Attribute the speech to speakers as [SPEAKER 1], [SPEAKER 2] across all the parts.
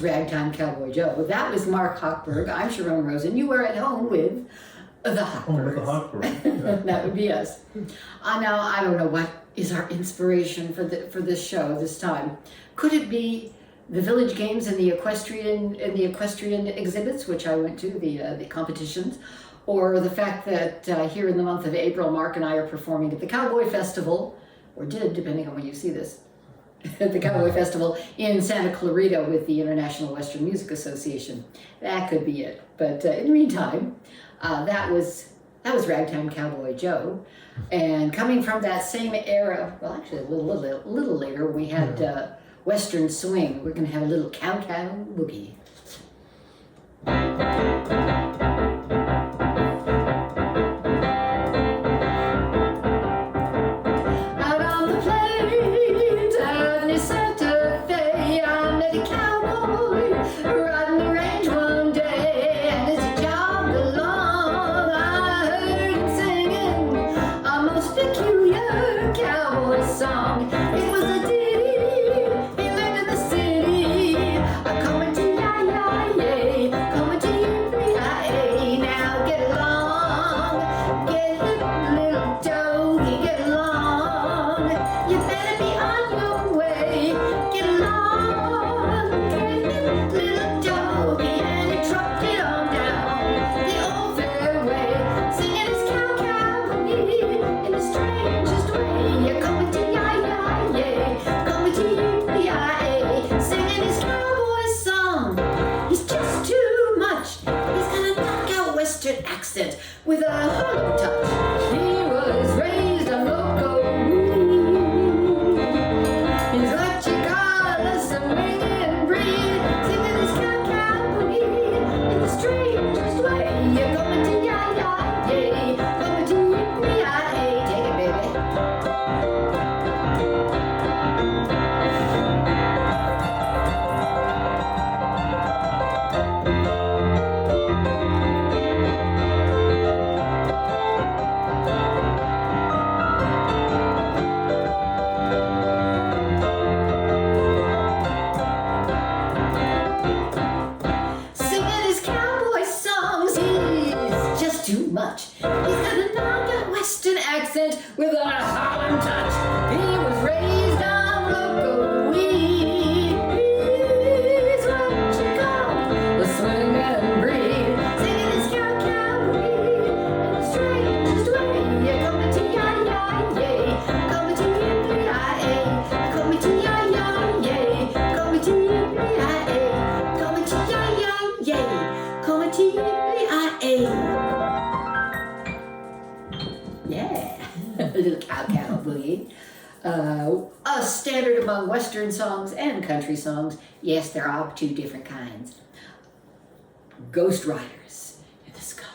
[SPEAKER 1] was Ragtime Cowboy Joe. That was Mark Hochberg. I'm Sharon Rosen. You were at home with the Hochbergs.
[SPEAKER 2] Home with the Hochbergs. Yeah.
[SPEAKER 1] That would be us. Now, I don't know what is our inspiration for this show this time. Could it be the village games and the equestrian exhibits, which I went to, the competitions, or the fact that here in the month of April, Mark and I are performing at the Cowboy Festival, or did, depending on when you see this, at the Cowboy Festival in Santa Clarita with the International Western Music Association. That could be it. But in the meantime, that was Ragtime Cowboy Joe. And coming from that same era, well, actually a little later, we had Western Swing. We're going to have a little cow-cow boogie. With a hollow touch, he was raised a loco. He's what you call a swinging breed, singing his cow-cow boogie in the strangest way. You're coming to ya-ya-yay, coming to yippee-yi-yay. Take it, baby. With a Holland touch, he was raised on local weed. He's what you call a swinging breed, singing his cow-cow boogie in the strangest way. You're coming to ya-ya-yay, coming to yippee-yi-yay, coming to ya-ya-yay, coming to yippee-yi-yay, coming to ya-ya-yay, coming to yippee-yi-yay. Yeah. A little cow-cow boogie. A standard among Western songs and country songs. Yes, there are two different kinds. Ghost Riders in the Sky.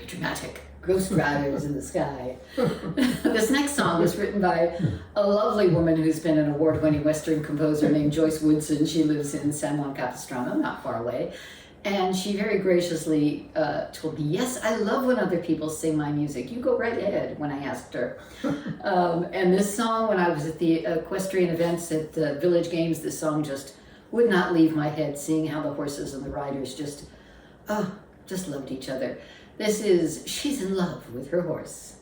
[SPEAKER 1] very dramatic. Ghost riders in the sky. This next song was written by a lovely woman who's been an award-winning Western composer named Joyce Woodson. She lives in San Juan Capistrano, not far away. And she very graciously told me, yes, I love when other people sing my music. You go right ahead, when I asked her. And this song, when I was at the equestrian events at the Village Games, this song just would not leave my head, seeing how the horses and the riders just loved each other. This is She's in Love with Her Horse.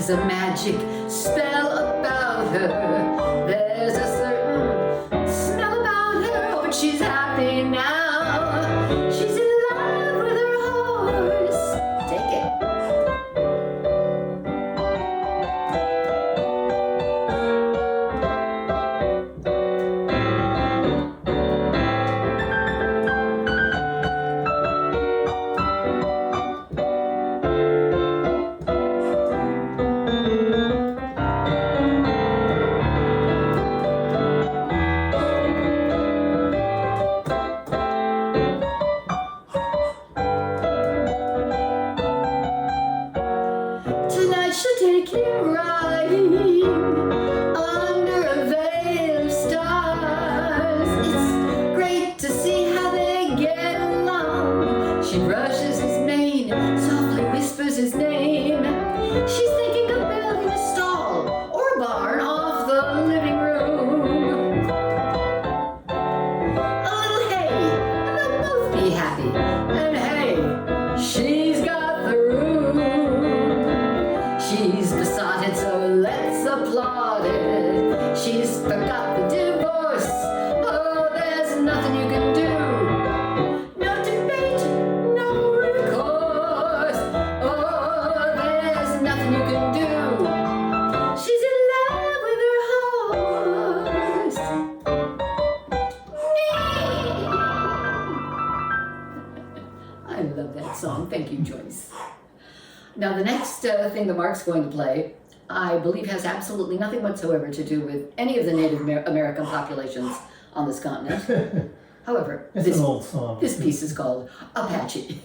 [SPEAKER 1] A magic spell about her. There's a certain smell about her, but she's happy now. She's in love with her horse. Take it. Now the next thing that Mark's going to play, I believe has absolutely nothing whatsoever to do with any of the Native American populations on this continent. However,
[SPEAKER 2] it's an old song.
[SPEAKER 1] This piece is called Apache.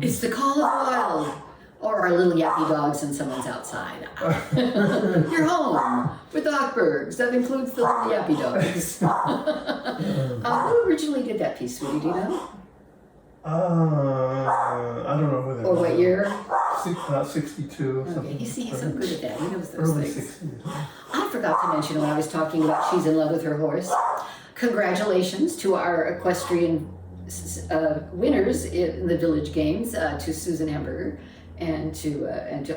[SPEAKER 1] It's the call of the wild. Or our little yappy dogs and someone's outside. You're home with the Hochbergs. That includes the little yappy dogs. Who originally did that piece, sweetie? Do you know?
[SPEAKER 2] I don't know who that
[SPEAKER 1] Or what year?
[SPEAKER 2] About 62.
[SPEAKER 1] Okay, you see, he's so good at that. He knows those
[SPEAKER 2] Early
[SPEAKER 1] things.
[SPEAKER 2] 60s.
[SPEAKER 1] I forgot to mention when I was talking about she's in love with her horse. Congratulations to our equestrian winners in the Village Games, to Susan Hamburger and to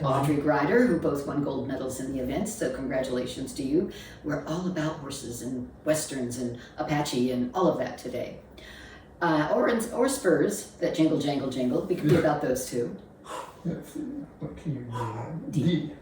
[SPEAKER 1] Audrey Grider, who both won gold medals in the event. So congratulations to you. We're all about horses and westerns and Apache and all of that today. Or spurs that jingle, jangle, jingle. We could be about those too.
[SPEAKER 2] Let's see. What key are you
[SPEAKER 1] D.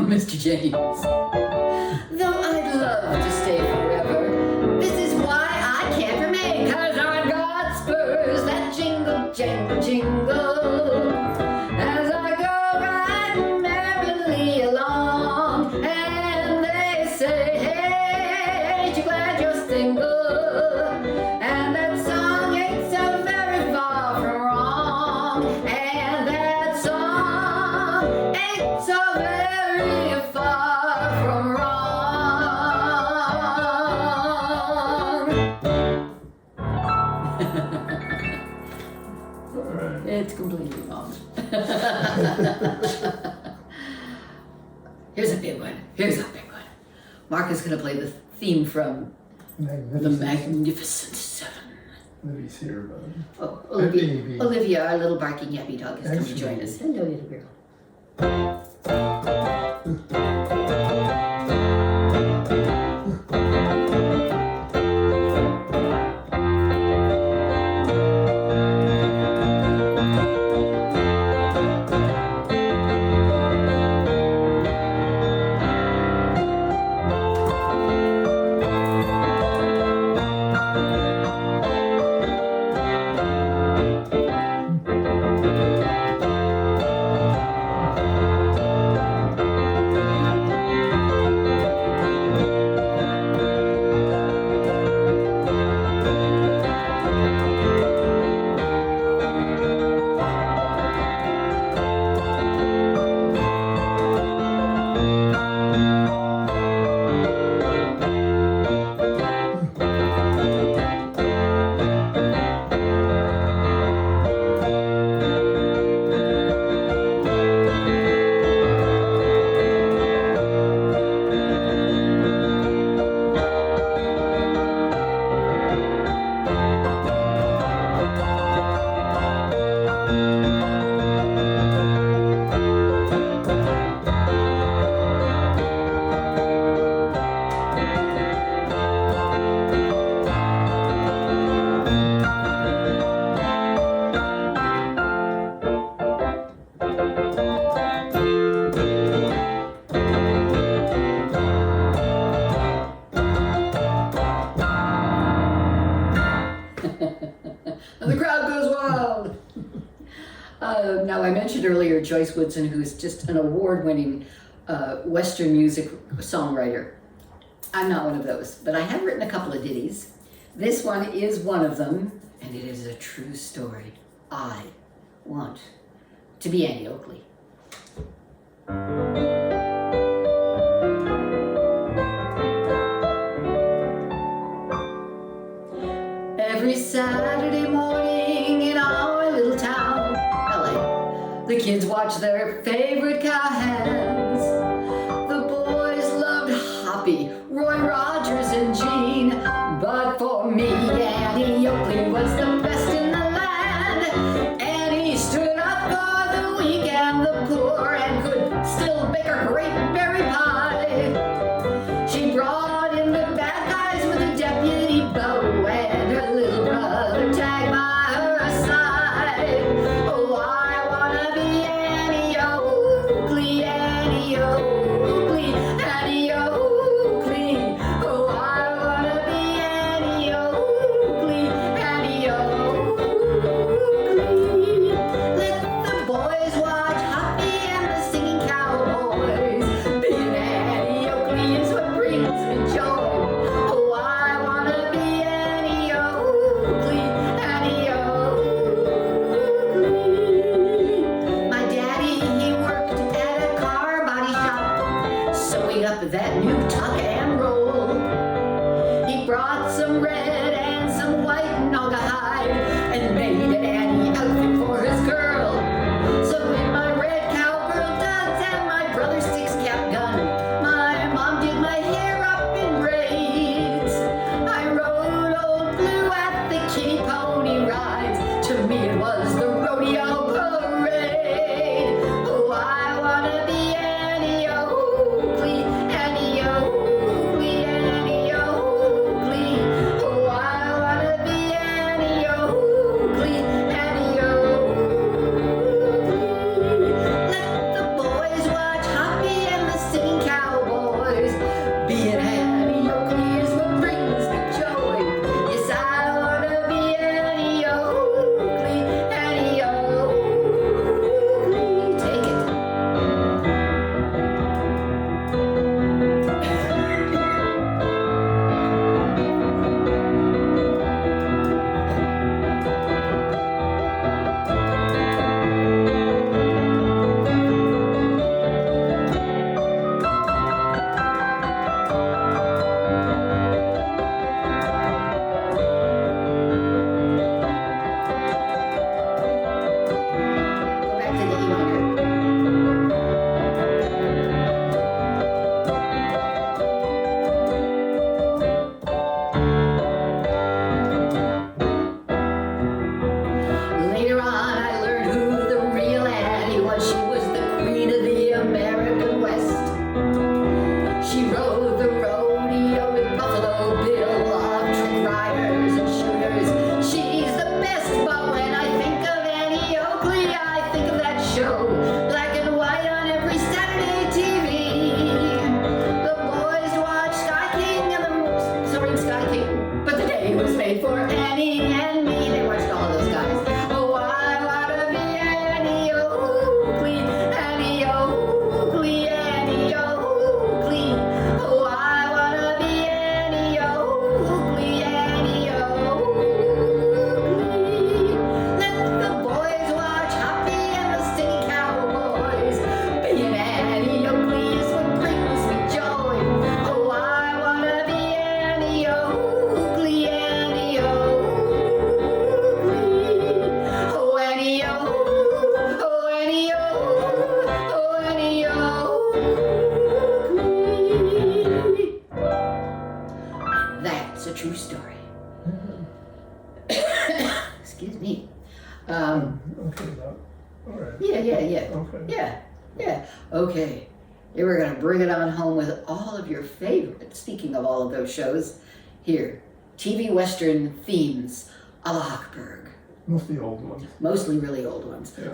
[SPEAKER 1] Mr. James. Though I'd love to stay forever, this is why I can't remain, 'cause I've got spurs that jingle, jangle, jingle, as I go riding merrily along, and they say, hey, ain't you glad you're single, and that song ain't so very far from wrong, and that song ain't so very far from wrong. It's completely wrong. Here's a big one. Here's a big one. Mark is going to play the theme from The Magnificent Seven.
[SPEAKER 2] Livy's here, bud.
[SPEAKER 1] Oh, Olivia, our little barking yappy dog, is coming to join us. Hello, little girl. Now, I mentioned earlier Joyce Woodson, who's just an award-winning Western music songwriter. I'm not one of those, but I have written a couple of ditties. This one is one of them, and it is a true story. I want to be Annie Oakley. Every Saturday morning in our little town, LA, the kids watch their favorite cowhands. The boys loved Hoppy, Roy Rogers, and Gene, but for me, Annie Oakley was the best in the land. Annie stood up for the weak and the poor and could still bake a great berry pie. She brought in the bad guys with a deputy bow and her little brother tagged by her side. Oh, I wanna be Annie Oakley, Annie Oakley, Annie Oakley. Oh, I wanna be Annie Oakley, Annie Oakley. Let the boys watch Hoppy and the singing cowboys. Being Annie Oakley is what brings me joy. Oh, I wanna be Annie Oakley, Annie Oakley. My daddy, he worked at a car body shop, sewing up that new tuck and roll. He brought some red and some white naugahyde and made an Annie outfit for his girl. So in my red cowgirl duds and my brother's six-cap gun, my mom did my hair up in braids. I rode Old Blue at the kitty pony rides. To me it was the rodeo parade. Oh, I wanna be Annie Oakley, Annie Oakley, Annie Oakley. Oh, I wanna be Annie Oakley, Annie Oakley. Let the boys watch Hoppy and the singing cowboys. Being Annie Oakley is what brings me joy. Yes, I wanna be Annie Oakley, Annie Oakley. Take it. Go back to the E minor. Later on, I learned who the real Annie was. She was the queen of the American West. She rode the rodeo with Buffalo Bill of trick riders and shooters. She's the best, but when I think of Annie Oakley, I think of that show, black and white on every Saturday TV. The boys watched Sky King and the soaring Sky King, but the day was made for Annie and me. They watched all those guys. Oh, I wanna be Annie Oakley, Annie Oakley, Annie Oakley. Oh, I wanna be Annie Oakley, Annie Oakley. Let the boys watch Hoppy and the singing cowboys. Being Annie Oakley is what brings me joy. Oh, I wanna be Annie Oakley, Annie Oakley. Oh, Annie Oakley, oh, Annie Oakley, oh, Annie Oakley. And that's a true story. Excuse me.
[SPEAKER 2] Okay, now, all right.
[SPEAKER 1] Yeah.
[SPEAKER 2] Okay.
[SPEAKER 1] Yeah. Okay. Yeah, we're gonna bring it on home with all of your favorites. Speaking of all of those shows, here, TV Western themes a la Hochberg.
[SPEAKER 2] Mostly old ones.
[SPEAKER 1] Mostly really old ones.
[SPEAKER 2] Yeah.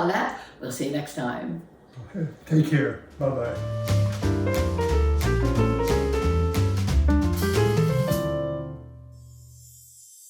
[SPEAKER 1] on that. We'll see you next time.
[SPEAKER 2] Okay, take care. Bye-bye.